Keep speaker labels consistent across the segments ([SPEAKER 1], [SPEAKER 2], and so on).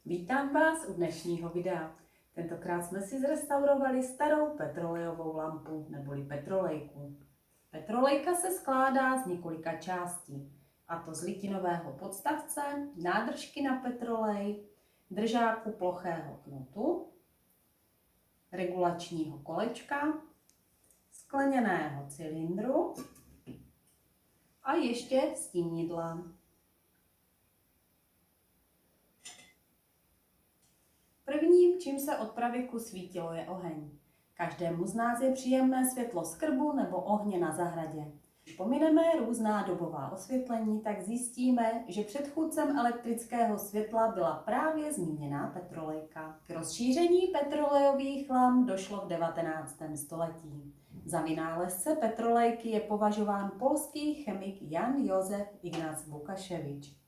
[SPEAKER 1] Vítám vás u dnešního videa. Tentokrát jsme si zrestaurovali starou petrolejovou lampu neboli petrolejku. Petrolejka se skládá z několika částí, a to z litinového podstavce, nádržky na petrolej, držáku plochého knotu, regulačního kolečka, skleněného cylindru a ještě stínidla. Prvním, čím se od pravěku svítilo, je oheň. Každému z nás je příjemné světlo z krbu nebo ohně na zahradě. Když pomineme různá dobová osvětlení, tak zjistíme, že předchůdcem elektrického světla byla právě zmíněná petrolejka. K rozšíření petrolejových lamp došlo v 19. století. Za vynálezce petrolejky je považován polský chemik Jan Josef Ignác Łukaševič.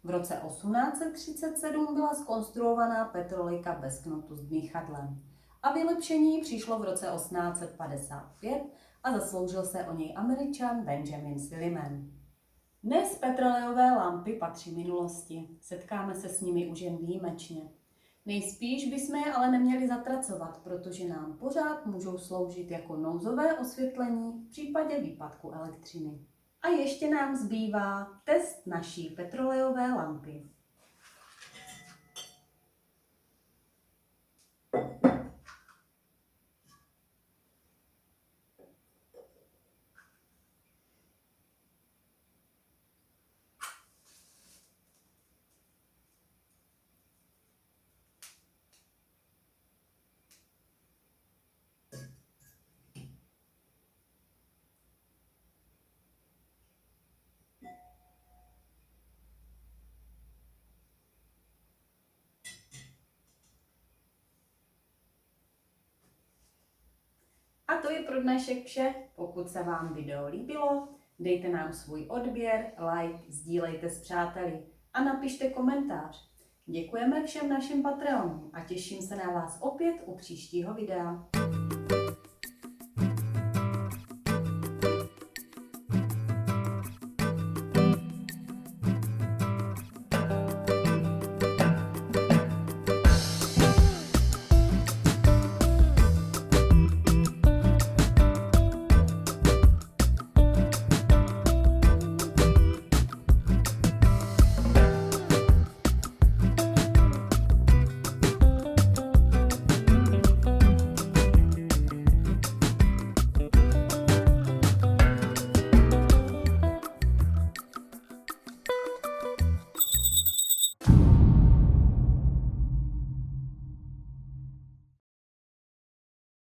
[SPEAKER 1] V roce 1837 byla zkonstruovaná petrolejka bez knotu s dmýchadlem a vylepšení přišlo v roce 1855 a zasloužil se o něj Američan Benjamin Silliman. Dnes petrolejové lampy patří minulosti, setkáme se s nimi už jen výjimečně. Nejspíš bychom je ale neměli zatracovat, protože nám pořád můžou sloužit jako nouzové osvětlení v případě výpadku elektřiny. A ještě nám zbývá test naší petrolejové lampy. A to je pro dnešek vše. Pokud se vám video líbilo, dejte nám svůj odběr, like, sdílejte s přáteli a napište komentář. Děkujeme všem našim Patreonům a těším se na vás opět u příštího videa.